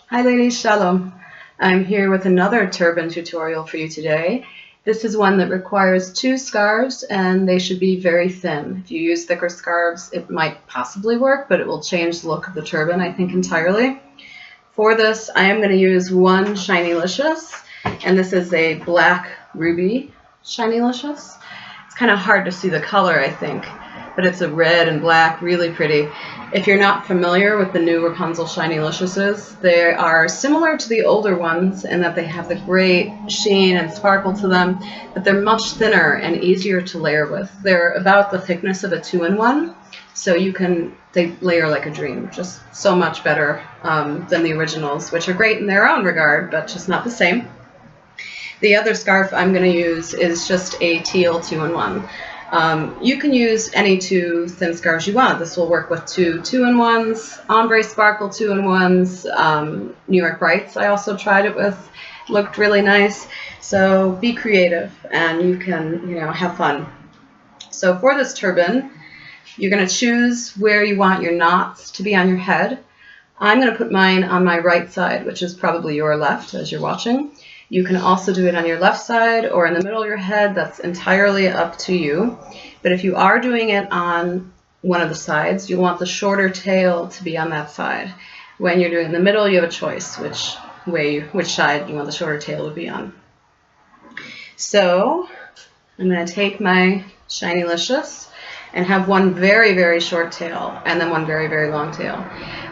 Hi ladies, Shalom. I'm here with another turban tutorial for you today. This is one that requires 2 scarves and they should be very thin. If you use thicker scarves, it might possibly work, but it will change the look of the turban, I think, entirely. For this, I am going to use one Shinylicious, and this is a black ruby Shinylicious. It's kind of hard to see the color, I think, but it's a red and black, really pretty. If you're not familiar with the new Wrapunzel Shinyliciouses, they are similar to the older ones in that they have the great sheen and sparkle to them, but they're much thinner and easier to layer with. They're about the thickness of a 2-in-1, so they layer like a dream, just so much better than the originals, which are great in their own regard, but just not the same. The other scarf I'm going to use is just a teal 2-in-1. You can use any 2 thin scarves you want. This will work with 2 2-in-1s, Ombre Sparkle 2-in-1s, New York Brights I also tried it with. Looked really nice. So be creative and you can, have fun. So for this turban, you're going to choose where you want your knots to be on your head. I'm going to put mine on my right side, which is probably your left as you're watching. You can also do it on your left side or in the middle of your head. That's entirely up to you. But if you are doing it on one of the sides, you want the shorter tail to be on that side. When you're doing it in the middle, you have a choice which side you want the shorter tail to be on. So I'm going to take my Shinylicious and have one very, very short tail and then one very, very long tail.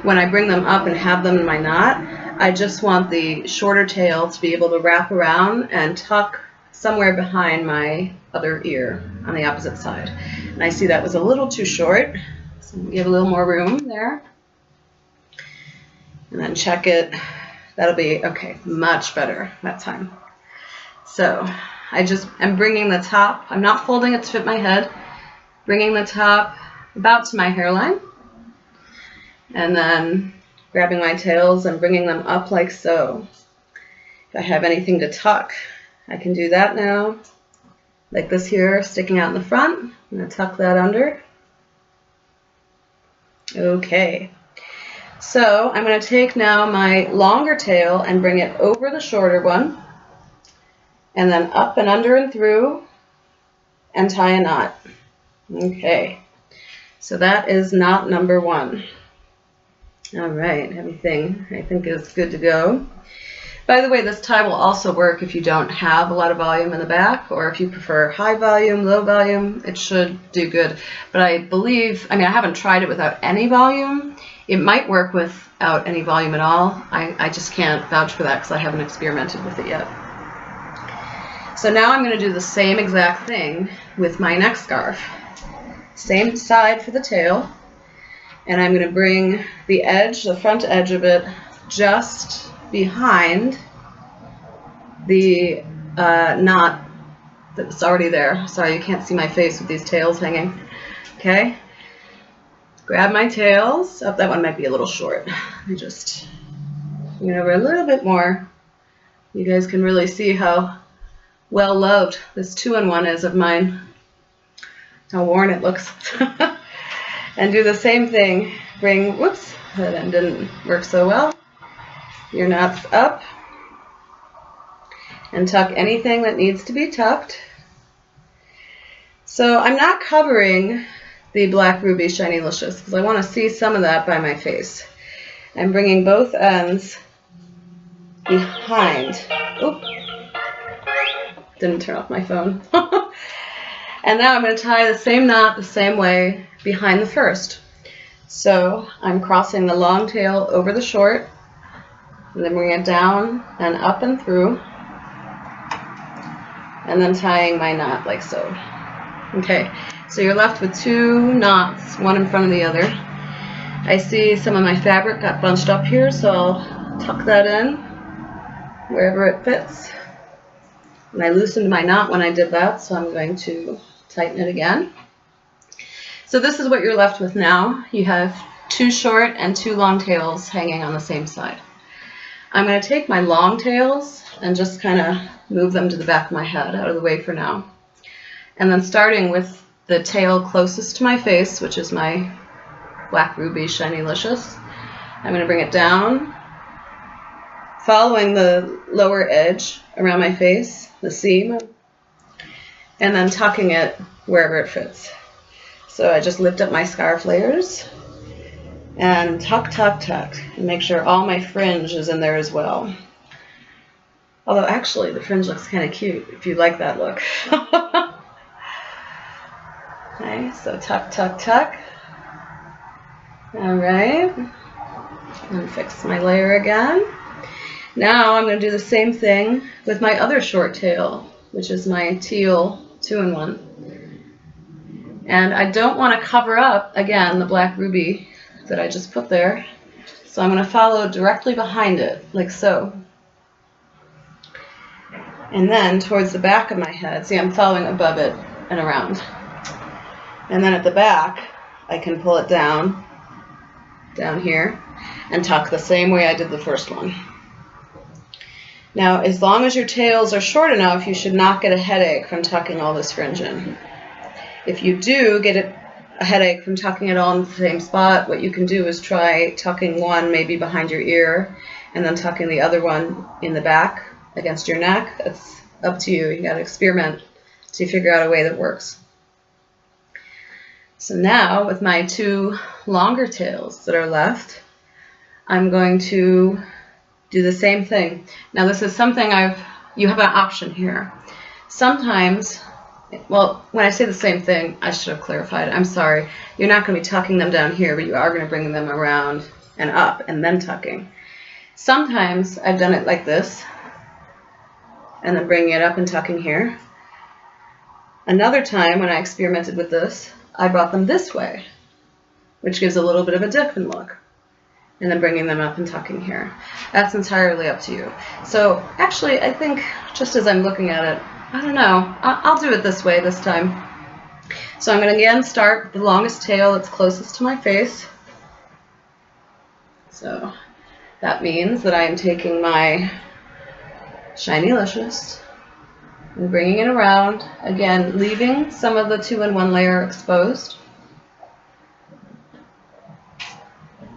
When I bring them up and have them in my knot, I just want the shorter tail to be able to wrap around and tuck somewhere behind my other ear on the opposite side. And I see that was a little too short, so give a little more room there. And then check it. That'll be okay, much better that time. So I just am bringing the top, I'm not folding it to fit my head, bringing the top about to my hairline, and then grabbing my tails and bringing them up like so. If I have anything to tuck, I can do that now. Like this here, sticking out in the front. I'm going to tuck that under. Okay. So I'm going to take now my longer tail and bring it over the shorter one, and then up and under and through, and tie a knot. Okay. So that is knot number 1. All right, everything I think is good to go. By the way, this tie will also work if you don't have a lot of volume in the back, or if you prefer high volume, low volume, it should do good. But I believe, I haven't tried it without any volume. It might work without any volume at all. I just can't vouch for that because I haven't experimented with it yet. So now I'm going to do the same exact thing with my next scarf. Same side for the tail. And I'm going to bring the edge, the front edge of it, just behind the knot that's already there. Sorry, you can't see my face with these tails hanging. Okay. Grab my tails. Oh, that one might be a little short. Let me just bring it over a little bit more. You guys can really see how well loved this 2-in-1 is of mine. How worn it looks. And do the same thing. Bring, whoops, that end didn't work so well. Your knots up. And tuck anything that needs to be tucked. So I'm not covering the black ruby Shinylicious because I want to see some of that by my face. I'm bringing both ends behind. Oop. Didn't turn off my phone. And now I'm going to tie the same knot the same way behind the first. So I'm crossing the long tail over the short, and then bring it down and up and through, and then tying my knot like so. Okay, so you're left with 2 knots, one in front of the other. I see some of my fabric got bunched up here, so I'll tuck that in wherever it fits. And I loosened my knot when I did that, so I'm going to tighten it again. So this is what you're left with now. You have 2 short and 2 long tails hanging on the same side. I'm going to take my long tails and just kind of move them to the back of my head, out of the way for now. And then starting with the tail closest to my face, which is my black ruby Shinylicious, I'm going to bring it down following the lower edge around my face, the seam, and then tucking it wherever it fits. So I just lift up my scarf layers and tuck, tuck, tuck, and make sure all my fringe is in there as well. Although actually the fringe looks kind of cute if you like that look. Okay, so tuck, tuck, tuck. All right, and fix my layer again. Now I'm going to do the same thing with my other short tail, which is my teal 2-in-1. And I don't want to cover up, again, the black ruby that I just put there. So I'm going to follow directly behind it, like so. And then towards the back of my head, see, I'm following above it and around. And then at the back, I can pull it down here, and tuck the same way I did the first one. Now, as long as your tails are short enough, you should not get a headache from tucking all this fringe in. If you do get a headache from tucking it all in the same spot, what you can do is try tucking one maybe behind your ear, and then tucking the other one in the back against your neck. That's up to you. You got to experiment to figure out a way that works. So now, with my two longer tails that are left, I'm going to do the same thing. Now this is something you have an option here. Sometimes, well, when I say the same thing, I should have clarified. I'm sorry. You're not going to be tucking them down here, but you are going to bring them around and up and then tucking. Sometimes I've done it like this, and then bringing it up and tucking here. Another time when I experimented with this, I brought them this way, which gives a little bit of a different look, and then bringing them up and tucking here. That's entirely up to you. So actually, I think just as I'm looking at it, I don't know, I'll do it this way this time. So I'm going to again start with the longest tail that's closest to my face. So that means that I am taking my Shinylicious and bringing it around, again leaving some of the 2-in-1 layer exposed,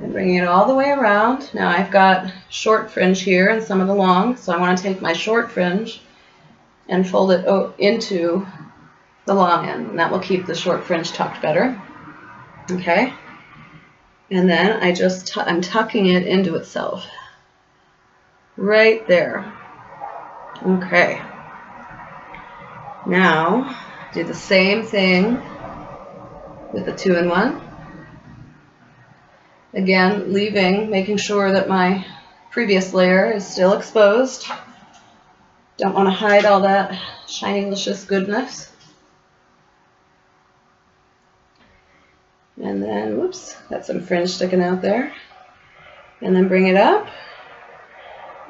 and bringing it all the way around. Now I've got short fringe here and some of the long, so I want to take my short fringe and fold it into the long end, and that will keep the short fringe tucked better. Okay, and then I'm tucking it into itself right there. Okay. Now, do the same thing with the 2-in-1. Again, making sure that my previous layer is still exposed. Don't want to hide all that Shinylicious goodness. And then, whoops, got some fringe sticking out there. And then bring it up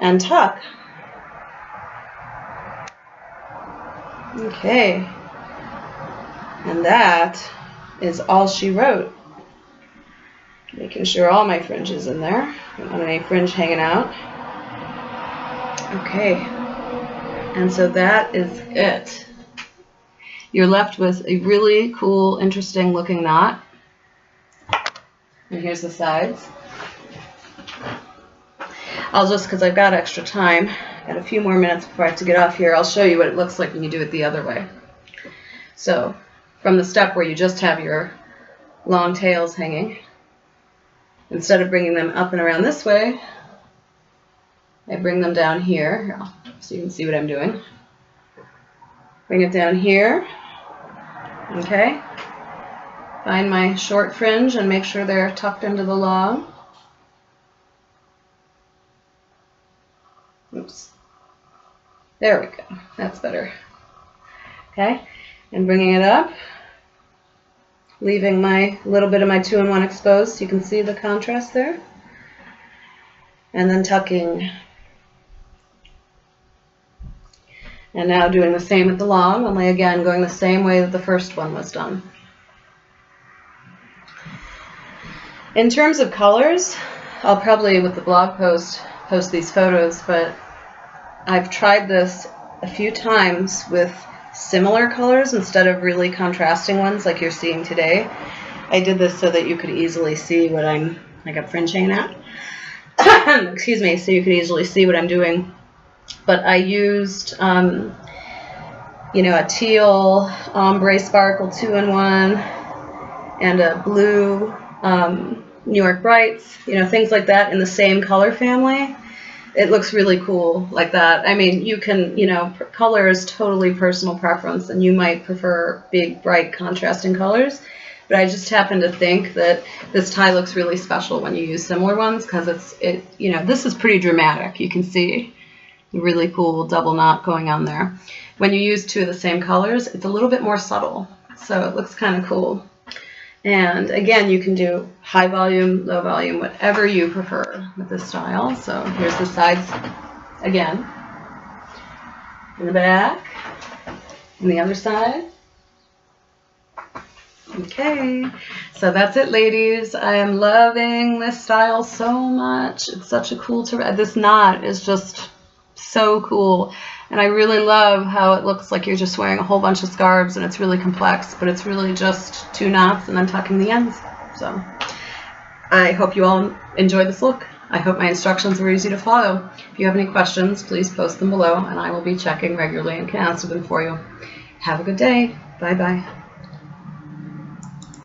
and tuck. Okay, and that is all she wrote. Making sure all my fringe is in there. Don't want any fringe hanging out. Okay, and so that is it. You're left with a really cool, interesting looking knot. And here's the sides. Because I've got extra time, got a few more minutes before I have to get off here, I'll show you what it looks like when you do it the other way. So, from the step where you just have your long tails hanging, instead of bringing them up and around this way, I bring them down here, so you can see what I'm doing. Bring it down here, okay? Find my short fringe and make sure they're tucked into the long. Oops. There we go. That's better. Okay, and bringing it up, leaving my little bit of my 2-in-1 exposed so you can see the contrast there, and then tucking. And now doing the same with the long, only again going the same way that the first one was done. In terms of colors, I'll probably with the blog post these photos, but I've tried this a few times with similar colors instead of really contrasting ones like you're seeing today. I did this so that you could easily see what I got fringe hanging out. excuse me, so you can easily see what I'm doing. But I used, you know, a teal ombre sparkle 2-in-1 and a blue New York Brights, you know, things like that in the same color family. It looks really cool like that. I mean, you can, you know, color is totally personal preference, and you might prefer big, bright, contrasting colors. But I just happen to think that this tie looks really special when you use similar ones, because you know, this is pretty dramatic. You can see the really cool double knot going on there. When you use two of the same colors, it's a little bit more subtle, so it looks kind of cool. And again, you can do high volume, low volume, whatever you prefer with this style. So here's the sides again, in the back, and the other side. Okay, so that's it, ladies. I am loving this style so much. It's such a cool turban. This knot is just so cool. And I really love how it looks like you're just wearing a whole bunch of scarves, and it's really complex, but it's really just 2 knots and then tucking the ends. So I hope you all enjoyed this look. I hope my instructions were easy to follow. If you have any questions, please post them below, and I will be checking regularly and can answer them for you. Have a good day. Bye-bye.